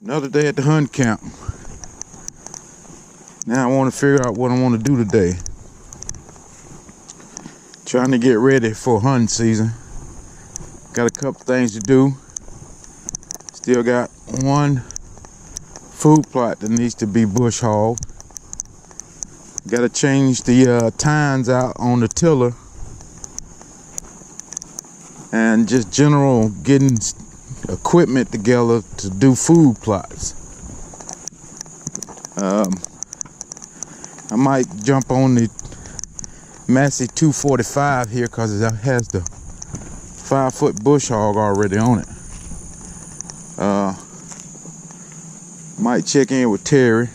Another day at the hunt camp. Now I want to figure out what I want to do today. Trying to get ready for hunting season. Got a couple things to do. Still got one food plot that needs to be bush hauled. Got to change the tines out on the tiller. And just general getting equipment together to do food plots. I might jump on the Massey 245 here because it has the 5-foot bush hog already on it. Might check in with Terry.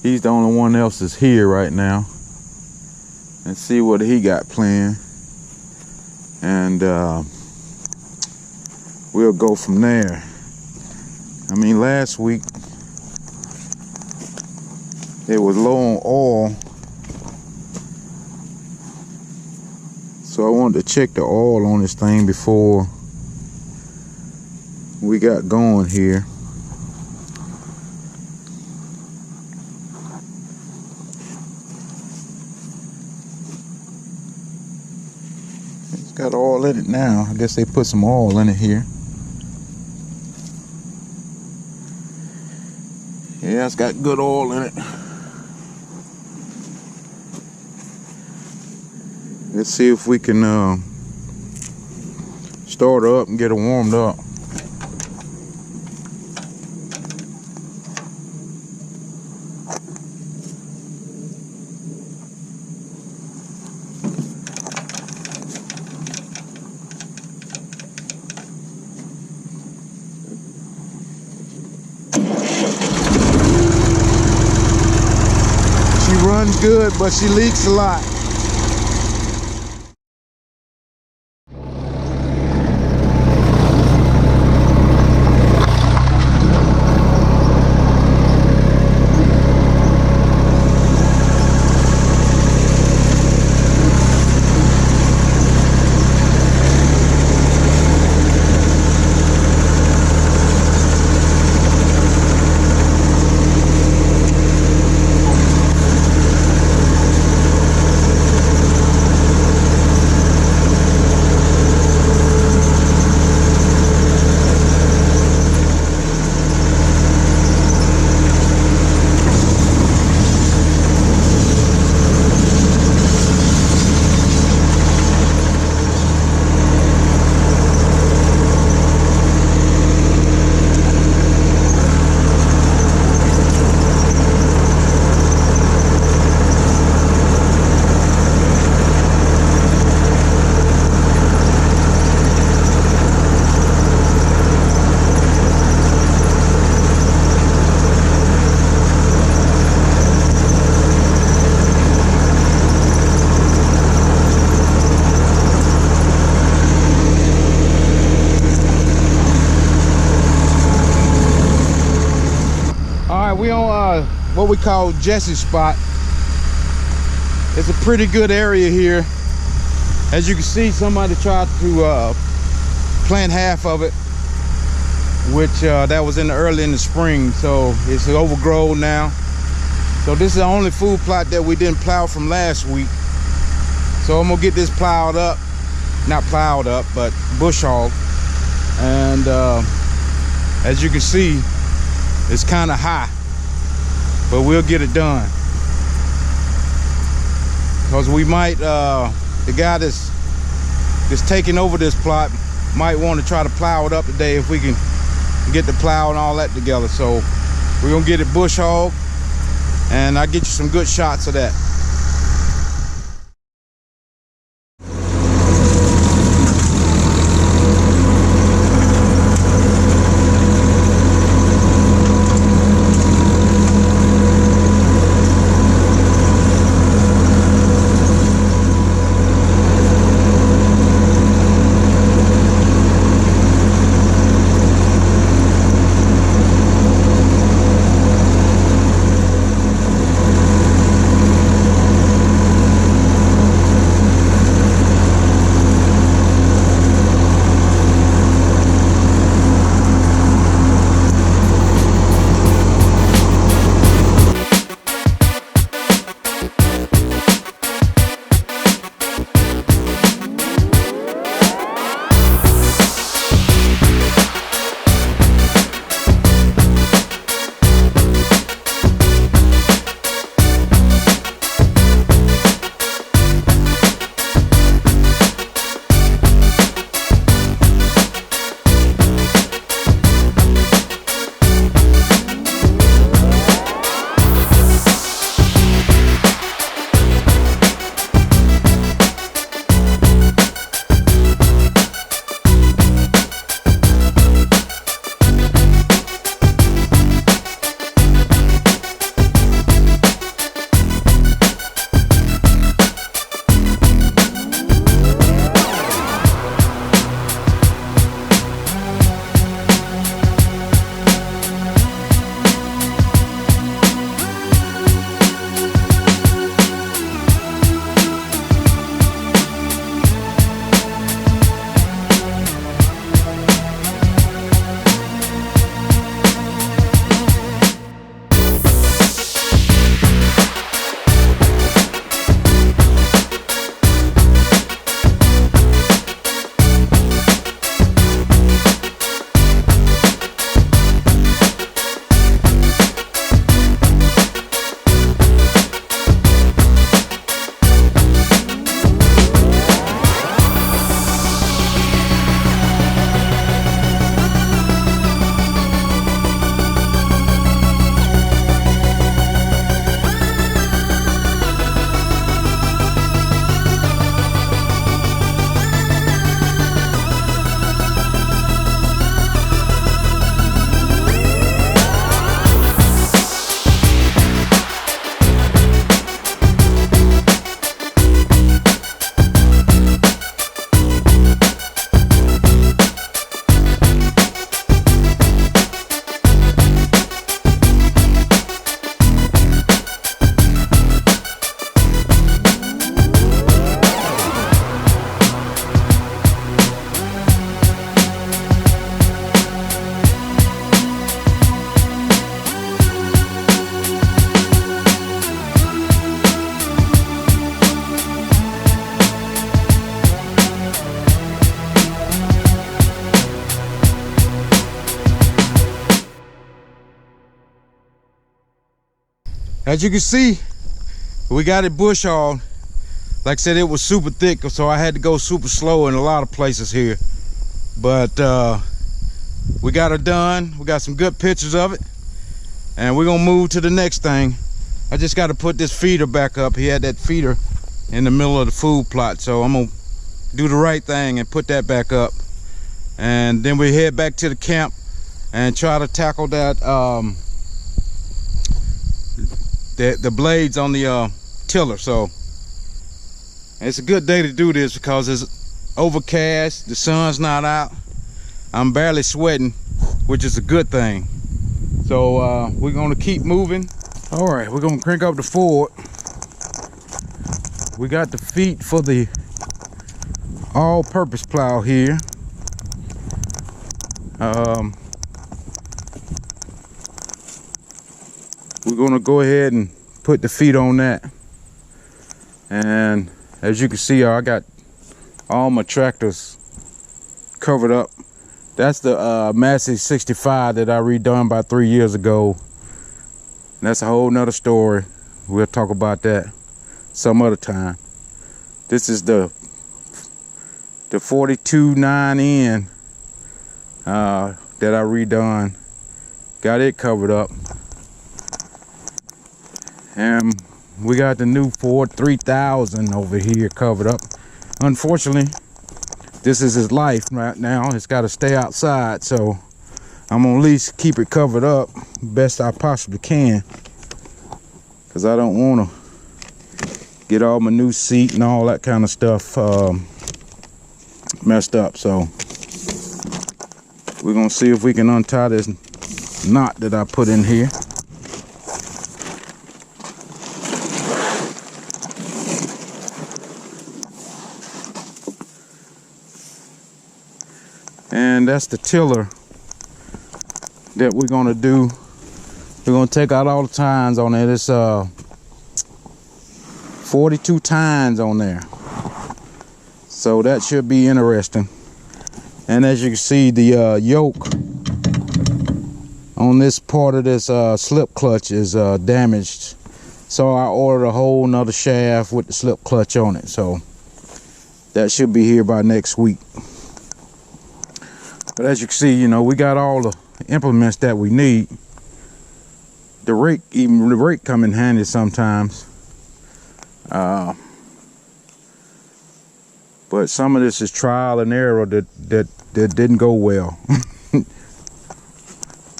He's the only one else that's here right now, and see what he got planned. And we'll go from there. I mean, last week it was low on oil, so I wanted to check the oil on this thing before we got going here. It's got oil in it now. I guess they put some oil in it here. Yeah, it's got good oil in it. Let's see if we can start her up and get her warmed up. She runs good, but she leaks a lot. We on what we call Jesse's spot. It's a pretty good area here. As you can see, somebody tried to plant half of it, which that was early in the spring, so it's overgrown now. So this is the only food plot that we didn't plow from last week. So I'm gonna get this plowed up, not plowed up, but bush hogged. And as you can see, it's kind of high, but we'll get it done. Because we might, the guy that's taking over this plot might want to try to plow it up today if we can get the plow and all that together. So we're gonna get it bush hogged, and I'll get you some good shots of that. As you can see, we got it bush hauled. Like I said, it was super thick, so I had to go super slow in a lot of places here. But we got it done. We got some good pictures of it. And we're gonna move to the next thing. I just got to put this feeder back up. He had that feeder in the middle of the food plot, so I'm gonna do the right thing and put that back up. And then we head back to the camp and try to tackle that the blades on the tiller. So it's a good day to do this because it's overcast, the sun's not out, I'm barely sweating, which is a good thing. So we're gonna keep moving. All right, we're gonna crank up the Ford. We got the feet for the all-purpose plow here. We're gonna go ahead and put the feet on that. And as you can see, I got all my tractors covered up. That's the Massey 65 that I redone about 3 years ago. That's a whole nother story. We'll talk about that some other time. This is the 42 9N that I redone. Got it covered up. And we got the new Ford 3000 over here covered up. Unfortunately, this is his life right now. It's got to stay outside, so I'm gonna at least keep it covered up best I possibly can, because I don't want to get all my new seat and all that kind of stuff messed up. So we're gonna see if we can untie this knot that I put in here. And that's the tiller that we're gonna do. We're gonna take out all the tines on it. It's 42 tines on there, so that should be interesting. And as you can see, the yoke on this part of this slip clutch is damaged, so I ordered a whole nother shaft with the slip clutch on it, so that should be here by next week. But as you can see, you know, we got all the implements that we need. The rake, even the rake come in handy sometimes. But some of this is trial and error that didn't go well.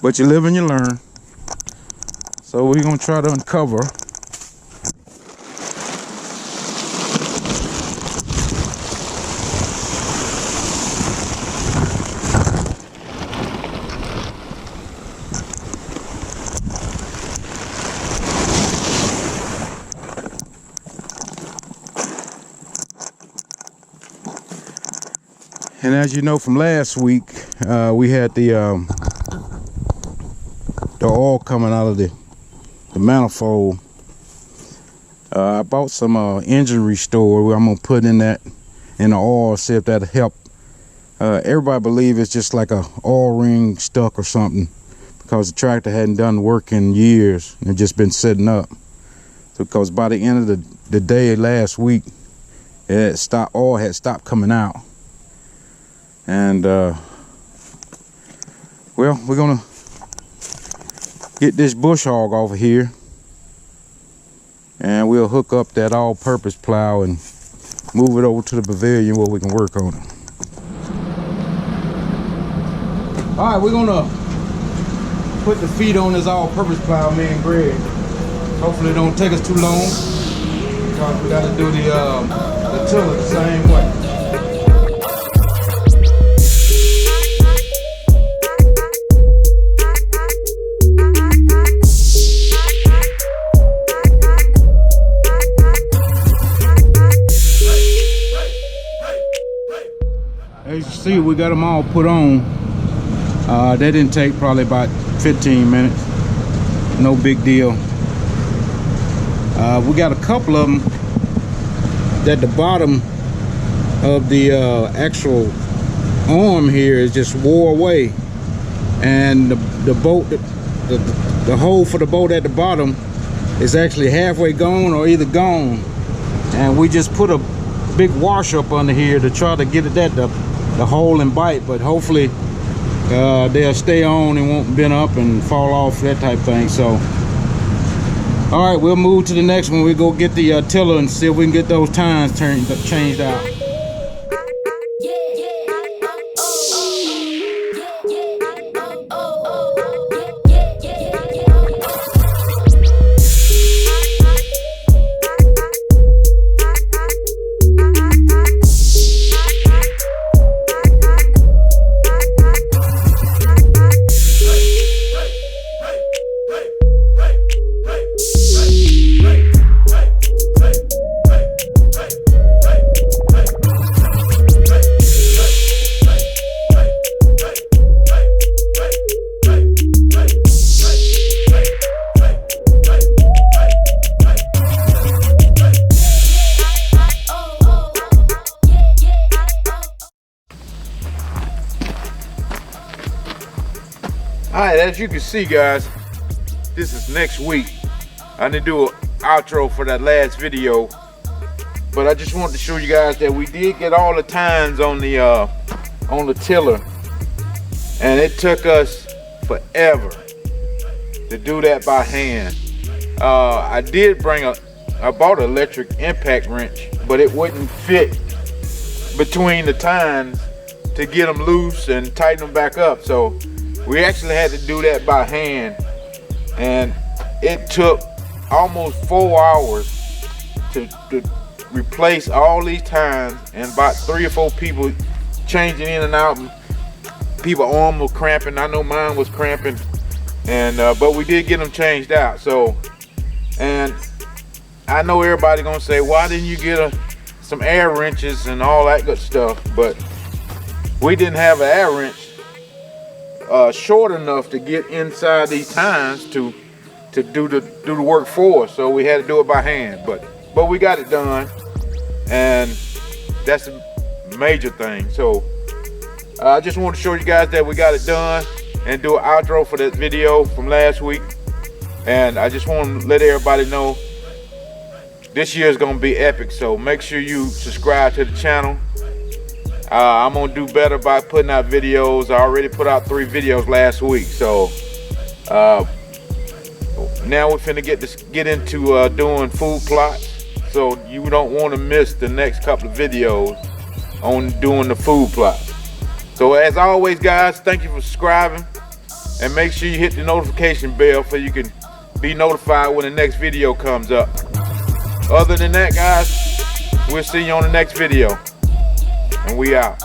But you live and you learn. So we're gonna try to uncover. And as you know from last week, we had the oil coming out of the manifold. I bought some engine restore. I'm gonna put in that in the oil, see if that'll help. Everybody believes it's just like a oil ring stuck or something, because the tractor hadn't done work in years and just been sitting up. So, because by the end of the day last week, it had stopped, oil had stopped coming out. And well, we're gonna get this bush hog off of here, and we'll hook up that all-purpose plow and move it over to the pavilion where we can work on it. All right, we're gonna put the feet on this all-purpose plow, me and Greg. Hopefully it don't take us too long, because we gotta do the tiller the same way. As you see, we got them all put on. That didn't take probably about 15 minutes. No big deal. We got a couple of them that the bottom of the actual arm here is just wore away, and the bolt, the hole for the bolt at the bottom is actually halfway gone or either gone, and we just put a big wash up under here to try to get it the hole and bite, but hopefully they'll stay on and won't bend up and fall off, that type thing. So all right, we'll move to the next one. We'll go get the tiller and see if we can get those tines changed out. Alright, as you can see, guys, this is next week. I didn't do an outro for that last video, but I just wanted to show you guys that we did get all the tines on the tiller, and it took us forever to do that by hand. I bought an electric impact wrench, but it wouldn't fit between the tines to get them loose and tighten them back up. So we actually had to do that by hand, and it took almost 4 hours to replace all these tines, and about 3 or 4 people changing in and out. People's arm was cramping. I know mine was cramping, and but we did get them changed out. So, and I know everybody gonna say, why didn't you get some air wrenches and all that good stuff? But we didn't have an air wrench short enough to get inside these tines to do the work for us. So we had to do it by hand, but we got it done, and that's a major thing. So I just want to show you guys that we got it done and do an outro for that video from last week. And I just want to let everybody know this year is going to be epic, so make sure you subscribe to the channel. I'm gonna do better by putting out videos. I already put out 3 videos last week, so now we're finna get into doing food plots. So you don't want to miss the next couple of videos on doing the food plots. So as always, guys, thank you for subscribing, and make sure you hit the notification bell so you can be notified when the next video comes up. Other than that, guys, we'll see you on the next video. And we out.